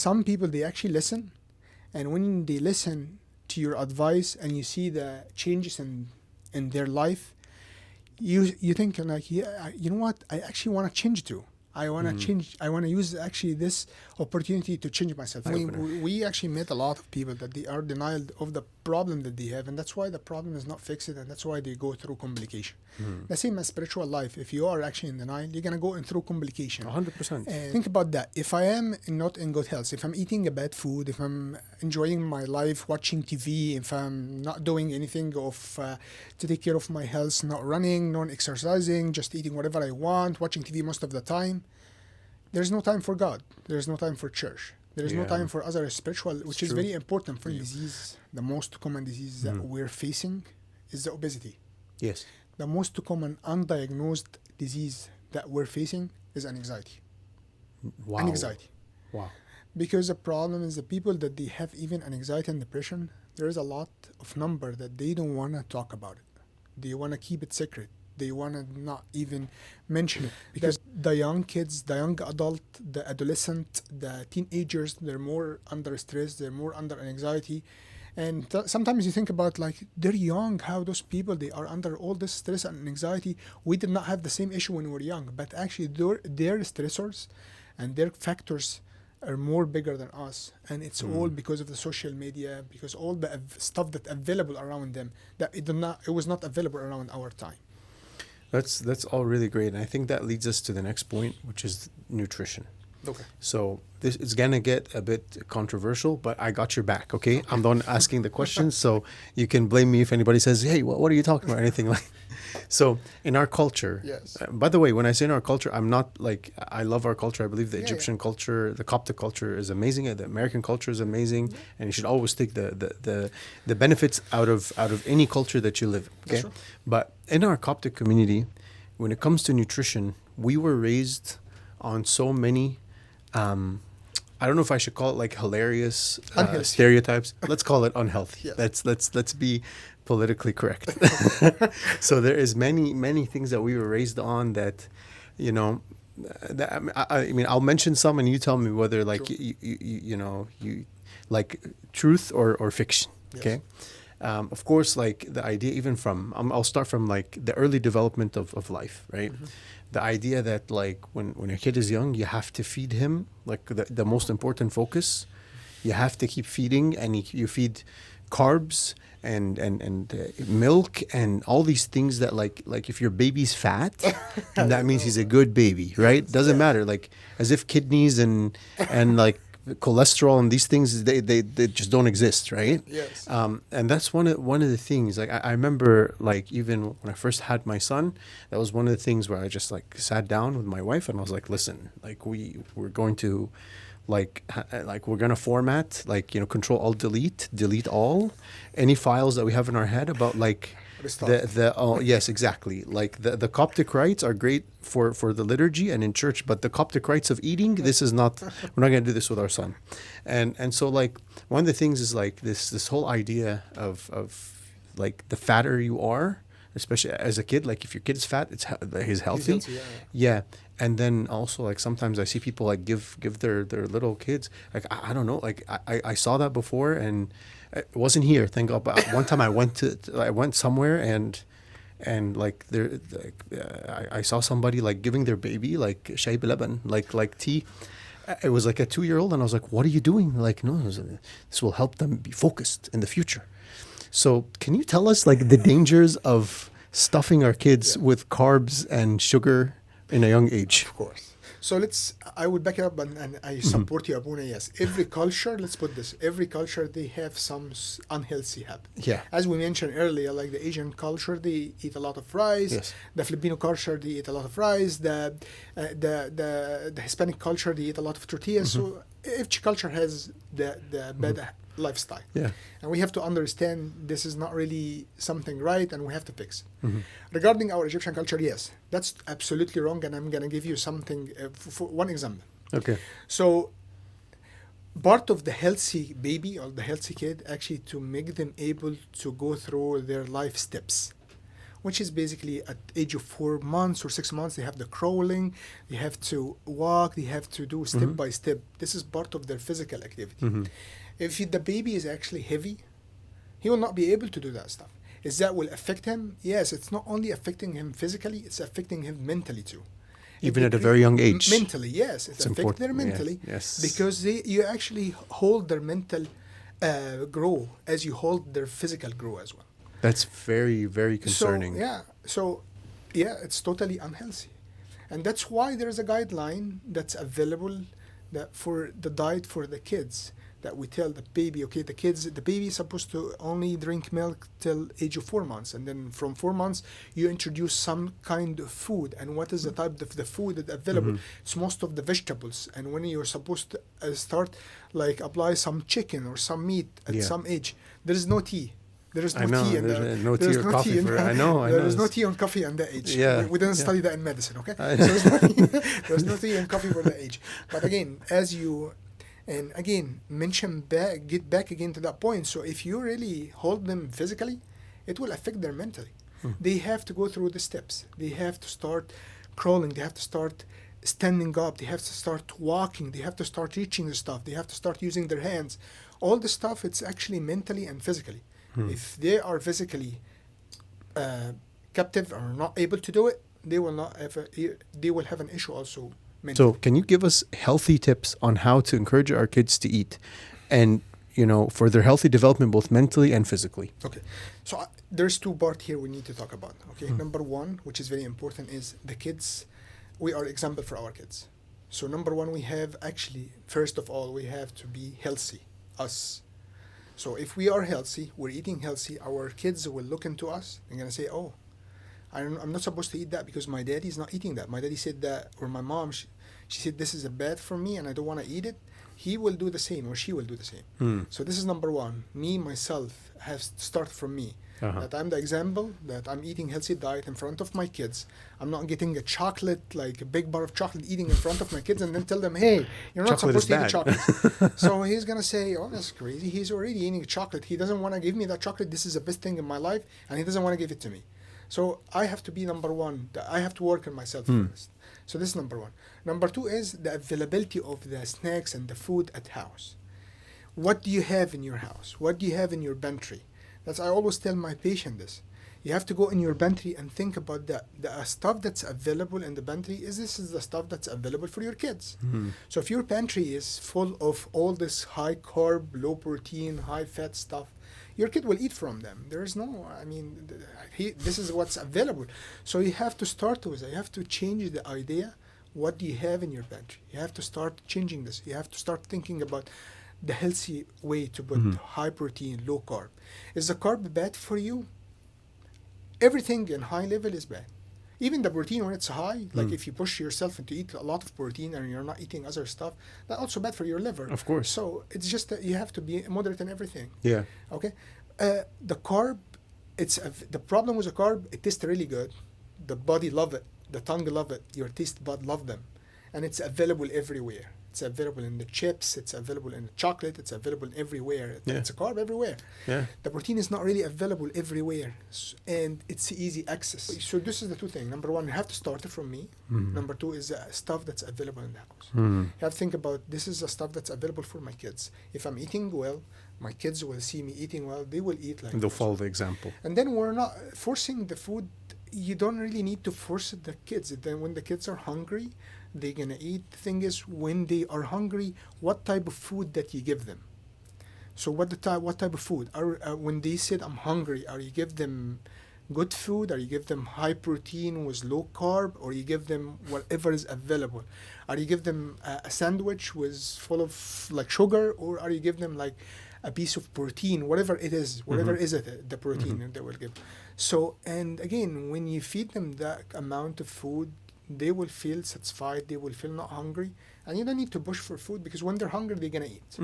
some people, they actually listen, and when they listen to your advice and you see the changes in their life, you think like, yeah, you know what, I actually want to change too. I want to change. I want to use actually this opportunity to change myself. We actually met a lot of people that they are denial of the problem that they have, and that's why the problem is not fixed, and that's why they go through complication. The same as spiritual life. If you are actually in denial, you're gonna go in through complication. 100%. And think about that. If I am not in good health, if I'm eating a bad food, if I'm enjoying my life, watching TV, if I'm not doing anything to take care of my health, not running, not exercising, just eating whatever I want, watching TV most of the time, there's no time for God. There's no time for church. There's no time for other spiritual, which is very important for disease. The most common disease that we're facing is the obesity. Yes. The most common undiagnosed disease that we're facing is anxiety. Wow. Anxiety. Wow. Because the problem is the people that they have even anxiety and depression, there is a lot of number that they don't want to talk about it. They want to keep it secret. They want to not even mention it. Because the young kids, the young adult, the adolescent, the teenagers, they're more under stress, they're more under anxiety. And sometimes you think about like, they're young, how those people, they are under all this stress and anxiety. We did not have the same issue when we were young, but actually their stressors and their factors are more bigger than us. And it's all because of the social media, because all the stuff that's available around them, that it was not available around our time. That's all really great. And I think that leads us to the next point, which is nutrition. Okay. So this is going to get a bit controversial, but I got your back, okay? I'm the one asking the questions, so you can blame me if anybody says, hey, what are you talking about? Anything like So in our culture, yes. By the way, when I say in our culture, I'm not like, I love our culture. I believe the Egyptian culture, the Coptic culture is amazing. The American culture is amazing. And you should always take the benefits out of any culture that you live in, okay? But in our Coptic community, when it comes to nutrition, we were raised on so many, I don't know if I should call it like hilarious stereotypes. Let's call it unhealthy. Yes. Let's be politically correct. So there is many things that we were raised on that, you know, that, I mean, I'll mention some and you tell me whether like you like truth or fiction. Okay. Of course, like the idea even from, I'll start from like the early development of life, right? The idea that like when a kid is young, you have to feed him, like the most important focus, you have to keep feeding, and you feed carbs and milk and all these things that like if your baby's fat, that means he's a good baby, right? Doesn't matter, like as if kidneys and like cholesterol and these things, they just don't exist, right? Yes. And that's one of the things. Like I remember, like even when I first had my son, that was one of the things where I just like sat down with my wife and I was like, listen, like we're going to like we're gonna format, like, you know, Control Alt delete all any files that we have in our head about like yes, exactly. Like the Coptic rites are great for the liturgy and in church, but the Coptic rites of eating, this is not, we're not going to do this with our son. And so like one of the things is like this whole idea of like the fatter you are, especially as a kid, like if your kid's fat, he's healthy. Yeah. And then also like sometimes I see people like give their little kids, like I don't know, like I saw that before and it wasn't here, thank God. But one time I went somewhere and like there, I saw somebody like giving their baby like shay bilaban, like tea. It was like a 2-year-old, and I was like, "What are you doing?" Like, no, this will help them be focused in the future. So, can you tell us like the dangers of stuffing our kids with carbs and sugar in a young age? Of course. So I would back it up and I support you, Abuna. Yes, every culture, let's put this, every culture, they have some unhealthy habit. Yeah. As we mentioned earlier, like the Asian culture, they eat a lot of rice. Yes. The Filipino culture, they eat a lot of rice. The Hispanic culture, they eat a lot of tortillas. So each culture has the bad lifestyle. Yeah. And we have to understand this is not really something right, and we have to fix it. Regarding our Egyptian culture, yes, that's absolutely wrong, and I'm going to give you something, for one example. Okay. So part of the healthy baby or the healthy kid, actually to make them able to go through their life steps. which is basically at age of 4 months or 6 months, they have the crawling, they have to walk, they have to do step by step. This is part of their physical activity. If the baby is actually heavy, he will not be able to do that stuff. Is that will affect him? Yes, it's not only affecting him physically, it's affecting him mentally too. Even at a very young age. Mentally, yes, it's affecting their mentally, because you actually hold their mental grow as you hold their physical grow as well. That's very, very concerning. So it's totally unhealthy, and that's why there is a guideline that's available that for the diet for the kids, that we tell the baby, okay, the baby is supposed to only drink milk till age of 4 months, and then from 4 months you introduce some kind of food. And what is the type of the food that's available? It's most of the vegetables. And when you're supposed to start like apply some chicken or some meat at some age, there is no tea. There is no tea in there. No tea or coffee. I know. There is no tea and coffee at that age. Yeah. We didn't study that in medicine, okay? So there's no tea and coffee for that age. But again, and again, get back again to that point. So if you really hold them physically, it will affect them mentally. They have to go through the steps. They have to start crawling. They have to start standing up. They have to start walking. They have to start reaching the stuff. They have to start using their hands. All the stuff, it's actually mentally and physically. If they are physically captive or not able to do it, they will have an issue also. So can you give us healthy tips on how to encourage our kids to eat and, for their healthy development, both mentally and physically? Okay. So there's two parts here we need to talk about. Okay. Number one, which is very important, is the kids. We are example for our kids. So number one, we have first of all, we have to be healthy, us. So if we are healthy, we're eating healthy, our kids will look into us and going to say, oh, I'm not supposed to eat that because my daddy is not eating that. My daddy said that, or my mom, she said this is bad for me and I don't want to eat it. He will do the same, or she will do the same. So this is number one. Me, myself, has to start from me. That I'm the example, that I'm eating healthy diet in front of my kids. I'm not getting a chocolate, like a big bar of chocolate, eating in front of my kids and then tell them, hey, you're not supposed to eat chocolate. So he's going to say, oh, that's crazy. He's already eating chocolate. He doesn't want to give me that chocolate. This is the best thing in my life, and he doesn't want to give it to me. So I have to be number one. I have to work on myself first. So this is number one. Number two is the availability of the snacks and the food at house. What do you have in your house? What do you have in your pantry? I always tell my patient this. You have to go in your pantry and think about the stuff that's available in the pantry. This is the stuff that's available for your kids. So if your pantry is full of all this high carb, low protein, high fat stuff, your kid will eat from them. There is this is what's available. So you have to start with it. You have to change the idea. What do you have in your pantry? You have to start changing this. You have to start thinking about the healthy way to put high protein, low carb. Is the carb bad for you? Everything in high level is bad. Even the protein when it's high, like if you push yourself into eat a lot of protein and you're not eating other stuff, that's also bad for your liver. Of course. So it's just that you have to be moderate in everything. Yeah. Okay. The carb, the problem with the carb, it tastes really good. The body love it. The tongue love it. Your taste bud love them. And it's available everywhere. It's available in the chips. It's available in the chocolate. It's available everywhere. It's a carb everywhere. Yeah. The protein is not really available everywhere, and it's easy access. So this is the two things. Number one, you have to start it from me. Number two is stuff that's available in the house. You have to think about this is the stuff that's available for my kids. If I'm eating well, my kids will see me eating well. They will eat like. They'll follow the example. And then we're not forcing the food. You don't really need to force the kids. Then when the kids are hungry, they're gonna eat. The thing is, when they are hungry, what type of food that you give them? So what type of food? When they said I'm hungry, are you give them good food? Are you give them high protein with low carb, or you give them whatever is available? Are you give them a sandwich with full of like sugar, or are you give them like a piece of protein, whatever it is, whatever is it, the protein they will give. So, and again, when you feed them that amount of food, they will feel satisfied, they will feel not hungry, and you don't need to push for food, because when they're hungry, they're gonna eat.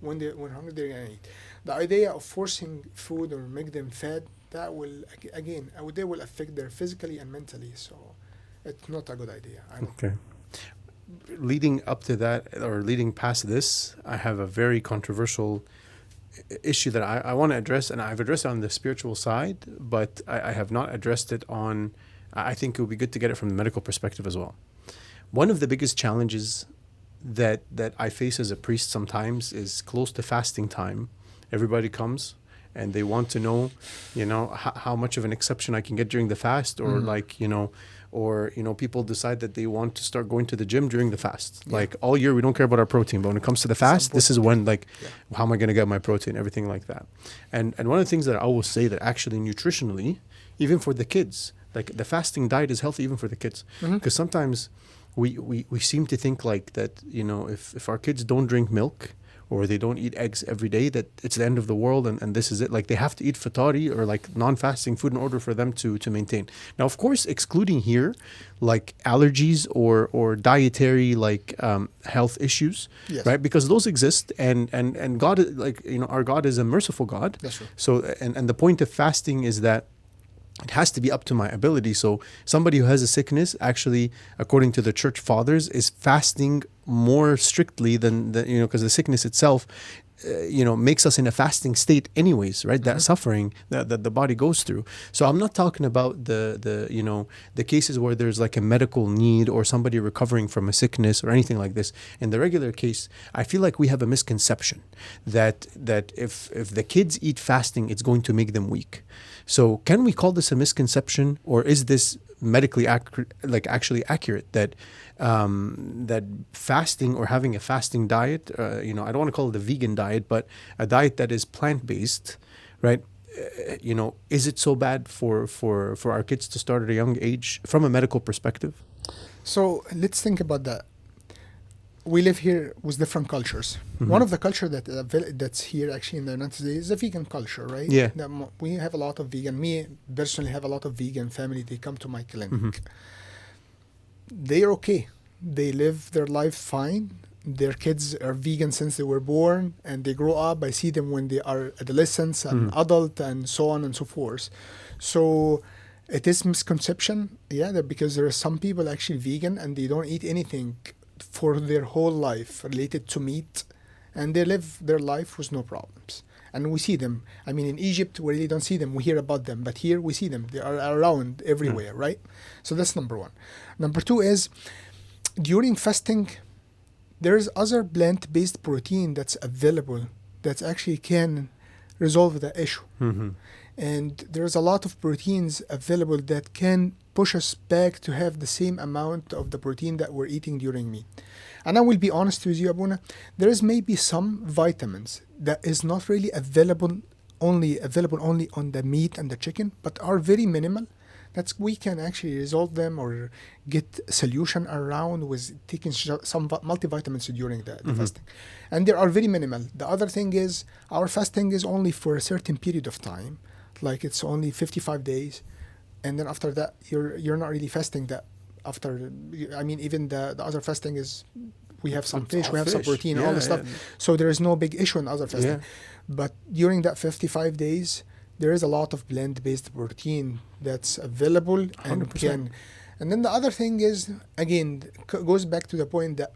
When they're hungry, they're gonna eat. The idea of forcing food or make them fat, that will, again, they will affect their physically and mentally, so it's not a good idea. Okay. Leading up to that, or leading past this, I have a very controversial issue that I want to address, and I've addressed it on the spiritual side, but I have not addressed it on. I think it would be good to get it from the medical perspective as well. One of the biggest challenges that I face as a priest sometimes is close to fasting time. Everybody comes and they want to know, how much of an exception I can get during the fast, or people decide that they want to start going to the gym during the fast. Yeah. Like all year we don't care about our protein, but when it comes to the fast, this is when how am I going to get my protein, everything like that. And one of the things that I always say, that actually nutritionally, even for the kids, like the fasting diet is healthy even for the kids, because sometimes we seem to think like that, if our kids don't drink milk or they don't eat eggs every day, that it's the end of the world, and this is it. Like they have to eat fatari or like non-fasting food in order for them to maintain. Now, of course, excluding here like allergies or dietary health issues, Yes. right? Because those exist, and God, our God is a merciful God. That's true. So and the point of fasting is that it has to be up to my ability. So somebody who has a sickness, actually, according to the church fathers, is fasting more strictly than because the sickness itself, makes us in a fasting state anyways, right? That suffering that the body goes through. So I'm not talking about the cases where there's like a medical need or somebody recovering from a sickness or anything like this. In the regular case, I feel like we have a misconception that if the kids eat fasting, it's going to make them weak. So can we call this a misconception, or is this medically actually accurate that that fasting or having a fasting diet, I don't want to call it a vegan diet, but a diet that is plant-based, right? Is it so bad for our kids to start at a young age from a medical perspective? So let's think about that. We live here with different cultures. One of the culture that's here actually in the United States is the vegan culture, right? Yeah. We have a lot of vegan. Me personally have a lot of vegan family. They come to my clinic. They're okay. They live their life fine. Their kids are vegan since they were born, and they grow up. I see them when they are adolescents and adult and so on and so forth. So it is misconception, because there are some people actually vegan and they don't eat anything for their whole life related to meat, and they live their life with no problems. And we see them. I mean, in Egypt, we really don't see them. We hear about them. But here, we see them. They are around everywhere, right? So that's number one. Number two is, during fasting, there is other plant-based protein that's available that actually can resolve the issue. And there's a lot of proteins available that can push us back to have the same amount of the protein that we're eating during meat. And I will be honest with you, Abuna, there is maybe some vitamins that is not really available only on the meat and the chicken, but are very minimal. We can actually resolve them or get solution around with taking some multivitamins during the fasting. And they are very minimal. The other thing is, our fasting is only for a certain period of time. Like it's only 55 days. And then after that, you're not really fasting that after. I mean, even the other fasting is, we have some fish, we have some protein, all the stuff. So there is no big issue in other fasting. But during that 55 days, there is a lot of plant-based protein that's available and 100%. can. And then the other thing is, again, goes back to the point that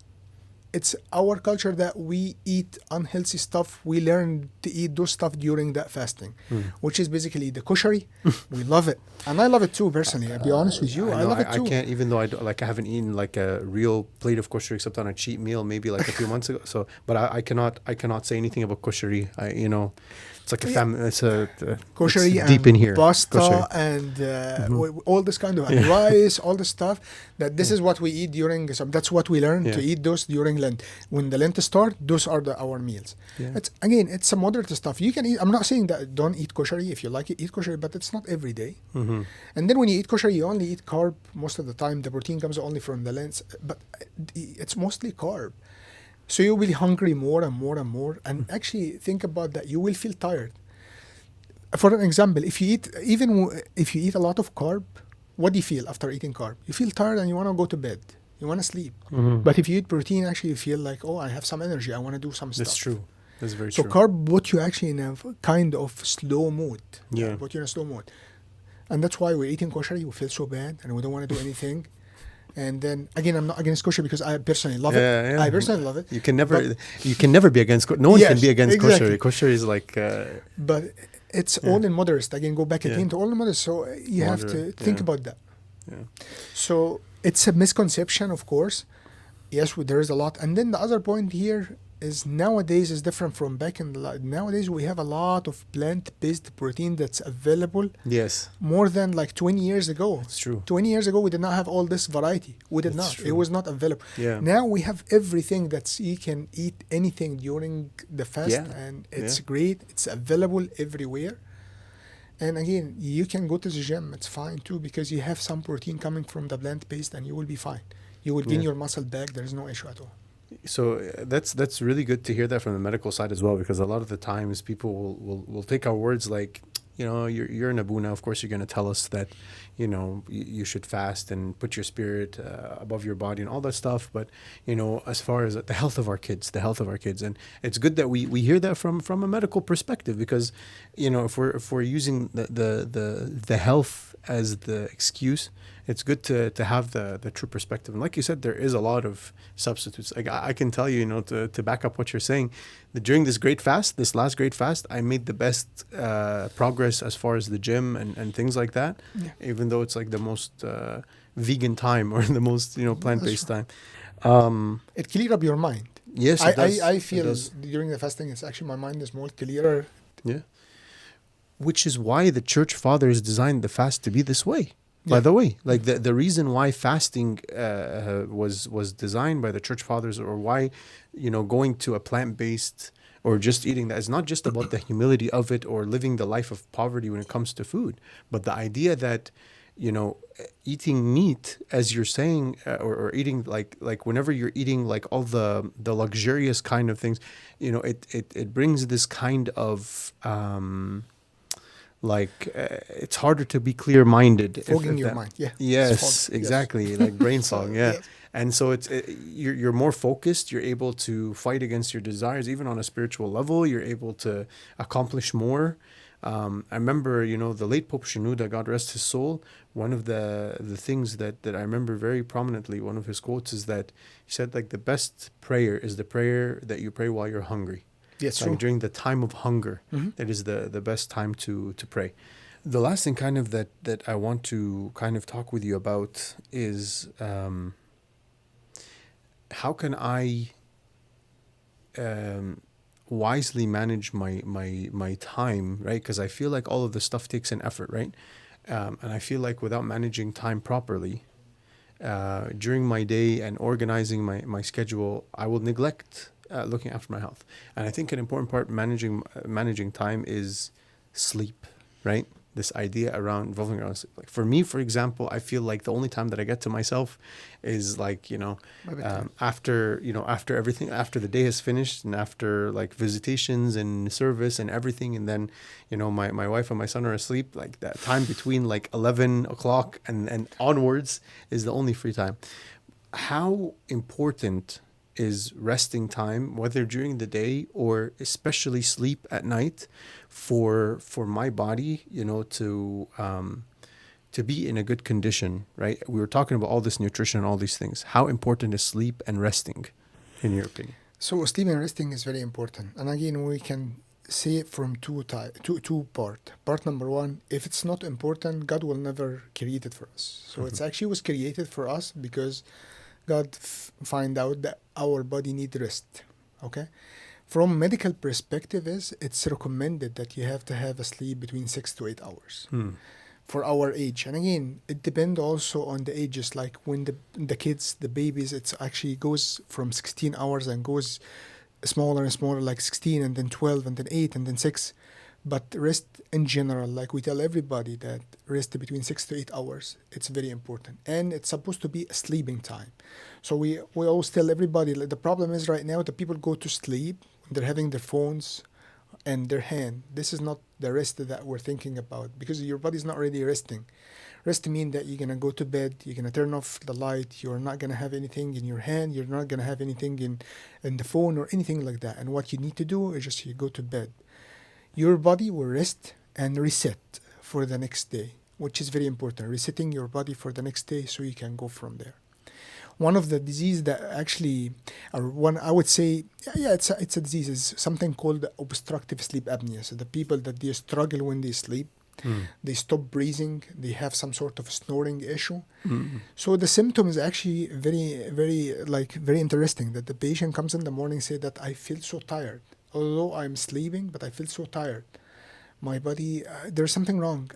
it's our culture that we eat unhealthy stuff. We learn to eat those stuff during that fasting, which is basically the koshari. We love it. And I love it too, personally. I'll be honest with you. I love it too. I can't, even though I haven't eaten like a real plate of koshari except on a cheat meal, maybe like a few months ago. So, but I cannot say anything about koshari. It's like it's koshari it's deep and in here. pasta Koshari. and all this kind of and rice, all the stuff. That this is what we eat during. That's what we learn to eat those during Lent. When the Lent starts, those are our meals. It's a moderate stuff. You can eat. I'm not saying that don't eat koshari. If you like it, eat koshari, but it's not every day. And then when you eat koshari, you only eat carb most of the time. The protein comes only from the lens, but it's mostly carb. So you'll be hungry more and more and more. And actually think about that. You will feel tired. For an example, if you eat a lot of carb, what do you feel after eating carb? You feel tired and you want to go to bed. You want to sleep. But if you eat protein, actually you feel like, I have some energy. I want to do some stuff. That's true. That's very true. So carb put you actually in a kind of slow mood. Yeah. Put you in a slow mood. And that's why we're eating koshari. We feel so bad and we don't want to do anything. And then again, I'm not against kosher because I personally love it. Yeah, yeah. I personally love it. You can never, But you can never be against. No one can yes, be against kosher. exactly. Kosher is like, But it's yeah, all in moderate. Again, go back yeah, again to all in moderate. So you have to moderate. think Yeah, about that. yeah, So it's a misconception, of course. Yes, there is a lot. And then the other point here is nowadays is different from back in the nowadays we have a lot of plant-based protein that's available yes, more than like 20 years ago. it's true. 20 years ago we did not have all this variety. We did It's not. It true. was not available. Yeah, Now we have everything that's you can eat anything during the fast yeah, and it's yeah. great. It's available everywhere. And again, you can go to the gym. It's fine too because you have some protein coming from the plant-based and you will be fine. You will gain Yeah. your muscle back. There is no issue at all. So that's really good to hear that from the medical side as well, because a lot of the times people will take our words like, you know, you're an abuna, of course you're going to tell us that, you know, you should fast and put your spirit above your body and all that stuff. But, you know, as far as the health of our kids, and it's good that we hear that from a medical perspective, because, you know, if we're using the health as the excuse, it's good to have the true perspective. And like you said, there is a lot of substitutes. Like I can tell you, you know, to back up what you're saying, that during this last great fast, I made the best progress as far as the gym and things like that, Yeah. even though it's like the most vegan time or the most, you know, plant-based time. It clear up your mind. Yes, it does. I It feel does. during the fasting, it's actually my mind is more clearer. Yeah. Which is why the church fathers designed the fast to be this way. By Yeah. the way, like the reason why fasting was designed by the church fathers, or why, you know, going to a plant-based or just eating that is not just about the humility of it or living the life of poverty when it comes to food, but the idea that, you know, eating meat, as you're saying, or eating like whenever you're eating like all the luxurious kind of things, you know, it brings this kind of it's harder to be clear-minded. Fogging your mind. Yeah. It's Yes, fog. exactly, like brain So, fog. Yeah, yes. and so you're more focused. You're able to fight against your desires, even on a spiritual level. You're able to accomplish more. I remember, you know, the late Pope Shenouda, God rest his soul. One of the things that I remember very prominently, one of his quotes is that he said, like, the best prayer is the prayer that you pray while you're hungry. Yes, Like true. during the time of hunger, Mhm. that is the best time to pray. The last thing kind of that I want to kind of talk with you about is how can I wisely manage my time, right? Because I feel like all of this stuff takes an effort, right? And I feel like without managing time properly during my day and organizing my schedule, I will neglect looking after my health. And I think an important part managing time is sleep, right? This idea around revolving around sleep. Like for me, for example, I feel like the only time that I get to myself is like, you know, after everything, after the day has finished and after like visitations and service and everything, and then, you know, my wife and my son are asleep. Like that time between like 11 o'clock and onwards is the only free time. How important is resting time, whether during the day or especially sleep at night, for my body, you know, to be in a good condition, right? We were talking about all this nutrition and all these things. How important is sleep and resting, in your opinion? So sleep and resting is very important. And again, we can see it from two part. Part number one, if it's not important, God will never create it for us. So it's actually was created for us because God find out that our body need rest. Okay. From medical perspective, it's recommended that you have to have a sleep between 6 to 8 hours for our age. And again, it depends also on the ages. Like when the kids, the babies, it's actually goes from 16 hours and goes smaller and smaller, like 16 and then 12 and then 8 and then 6. But rest in general, like we tell everybody that rest between 6 to 8 hours, it's very important. And it's supposed to be a sleeping time. So we always tell everybody, like, the problem is right now the people go to sleep, they're having their phones and their hand. This is not the rest that we're thinking about because your body's not really resting. Rest means that you're going to go to bed, you're going to turn off the light, you're not going to have anything in your hand, you're not going to have anything in the phone or anything like that. And what you need to do is just you go to bed. Your body will rest and reset for the next day, which is very important. Resetting your body for the next day so you can go from there. one of the disease that actually, or one I would say, it's a disease. Is something called obstructive sleep apnea. So the people that they struggle when they sleep, Mm. they stop breathing, they have some sort of snoring issue. Mm. So the symptom is actually very interesting. That the patient comes in the morning, say that I feel so tired, although I'm sleeping, but I feel so tired. My body, there's something wrong.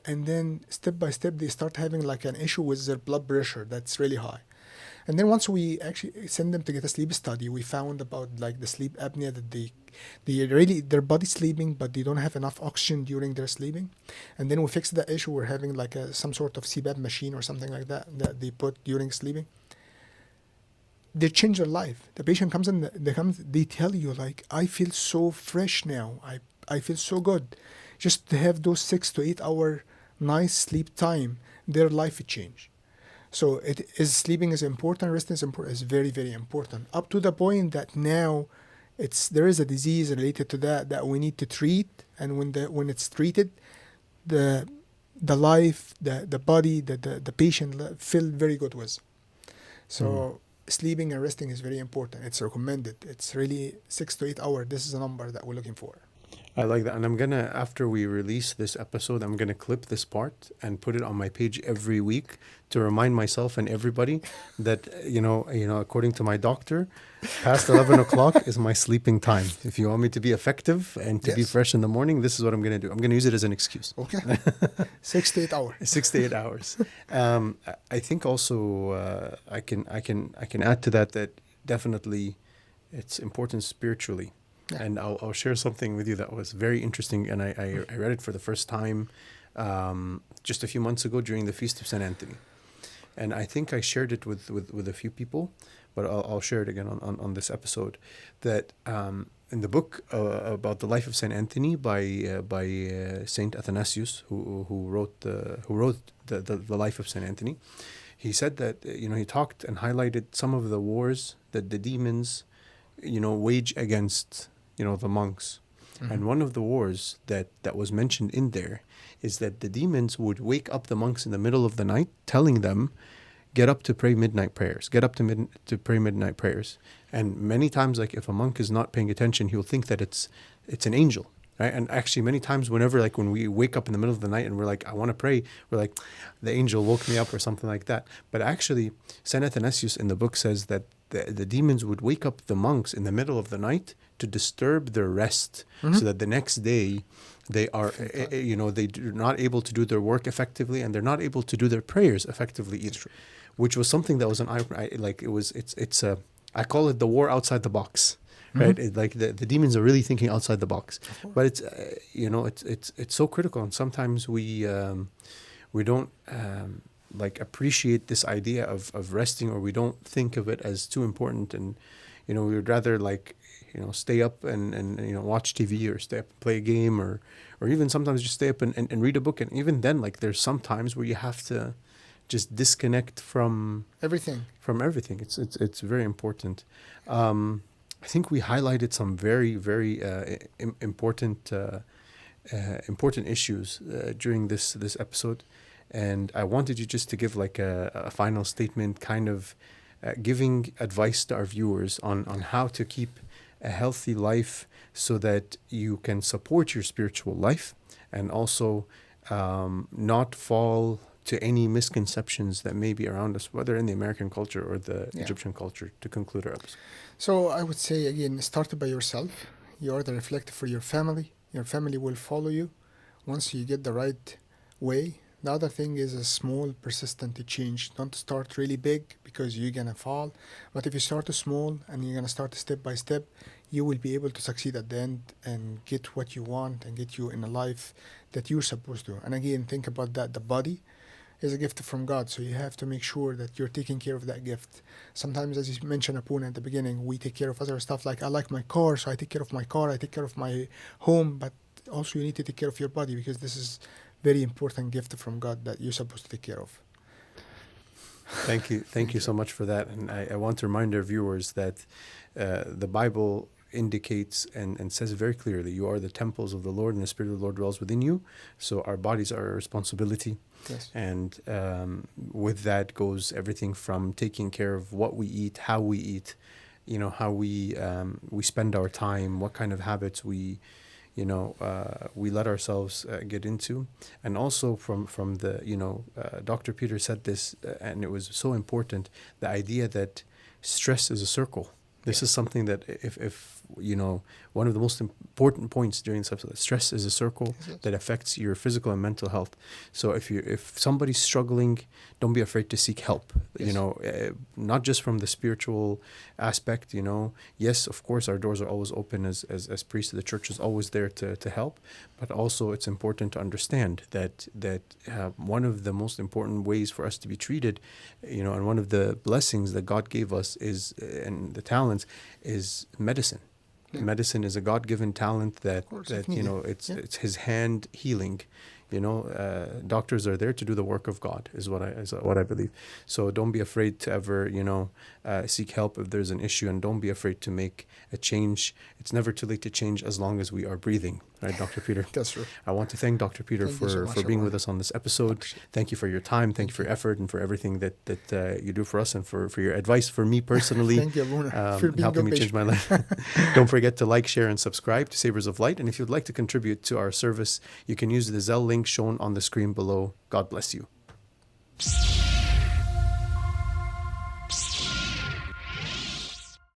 And then step by step they start having like an issue with their blood pressure that's really high. And then once we actually send them to get a sleep study, we found about like the sleep apnea, that they really, their body's sleeping but they don't have enough oxygen during their sleeping. And then we fixed the issue. We're having like some sort of CPAP machine or something like that that they put during sleeping. They change their life. The patient comes in, they tell you like, I feel so fresh now. I feel so good. Just to have those 6 to 8 hour nice sleep time, their life will change. So it is, sleeping is important, resting is important, is very, very important. Up to the point that now there is a disease related to that we need to treat, and when it's treated, the life, the body, the patient feel very good with. So sleeping and resting is very important. It's recommended. It's really 6 to 8 hours. This is a number that we're looking for. I like that. And I'm going to, after we release this episode, I'm going to clip this part and put it on my page every week to remind myself and everybody that, according to my doctor, past 11 o'clock is my sleeping time. If you want me to be effective and to be fresh in the morning, this is what I'm going to do. I'm going to use it as an excuse. Okay. 6 to 8 hours. 6 to 8 hours. I think also I can add to that definitely it's important spiritually. Yeah. And I'll share something with you that was very interesting, and I read it for the first time just a few months ago during the Feast of St. Anthony. And I think I shared it with a few people, but I'll share it again on this episode. That in the book about the life of St. Anthony by Saint Athanasius, who wrote the life of St. Anthony, he said that he talked and highlighted some of the wars that the demons wage against the monks. Mm-hmm. And one of the wars that was mentioned in there is that the demons would wake up the monks in the middle of the night, telling them, get up to pray midnight prayers, to pray midnight prayers. And many times, like if a monk is not paying attention, he'll think that it's an angel, right? And actually many times whenever, like when we wake up in the middle of the night and we're like, I want to pray, we're like, the angel woke me up or something like that. But actually St. Athanasius in the book says that the demons would wake up the monks in the middle of the night to disturb their rest, so that the next day they are, they're not able to do their work effectively, and they're not able to do their prayers effectively either. Which was something that was I call it the war outside the box, right? The demons are really thinking outside the box, but it's it's so critical, and sometimes we don't appreciate this idea of resting, or we don't think of it as too important, and we would rather stay up and watch TV, or stay up and play a game, or even sometimes just stay up and read a book. And even then, there's some times where you have to just disconnect from everything. It's very important. I think we highlighted some very, very important issues during this episode. And I wanted you just to give a final statement, kind of giving advice to our viewers on how to keep a healthy life so that you can support your spiritual life, and also not fall to any misconceptions that may be around us, whether in the American culture or the Egyptian culture, to conclude our episode. So I would say, again, start by yourself. You are the reflector for your family. Your family will follow you once you get the right way. The other thing is a small, persistent change. Don't start really big, because you're going to fall. But if you start small and you're going to start step by step, you will be able to succeed at the end and get what you want and get you in a life that you're supposed to. And again, think about that. The body is a gift from God, so you have to make sure that you're taking care of that gift. Sometimes, as you mentioned, Apuna, at the beginning, we take care of other stuff. Like I like my car, so I take care of my car, I take care of my home, but also you need to take care of your body, because this is very important gift from God that you're supposed to take care of. Thank you so much for that. And I want to remind our viewers that the Bible indicates and says very clearly, you are the temples of the Lord, and the Spirit of the Lord dwells within you. So our bodies are a responsibility. Yes. And with that goes everything from taking care of what we eat, how we eat, how we spend our time, what kind of habits we let ourselves get into. And also from the, Dr. Peter said this, and it was so important, the idea that stress is a circle. This is something that if one of the most important points during this episode, stress is a circle that affects your physical and mental health. So if somebody's struggling, don't be afraid to seek help. Yes. Not just from the spiritual aspect. Yes, of course, our doors are always open as priests. The church is always there to help, but also it's important to understand that one of the most important ways for us to be treated, and one of the blessings that God gave us is, and the talents, is medicine. Yeah. Medicine is a God-given talent that it's His hand healing. Doctors are there to do the work of God, is what I believe. So don't be afraid to ever seek help if there's an issue, and don't be afraid to make a change. It's never too late to change as long as we are breathing, right, Dr. Peter? That's true. I want to thank Dr. Peter for being with us on this episode. Thank you for your time. Thank you for your effort and for everything that you do for us, and for your advice for me personally. Thank you, Luna, for being helping me change my life. Don't forget to like, share, and subscribe to Sabers of Light. And if you'd like to contribute to our service, you can use the Zelle link shown on the screen below. God bless you.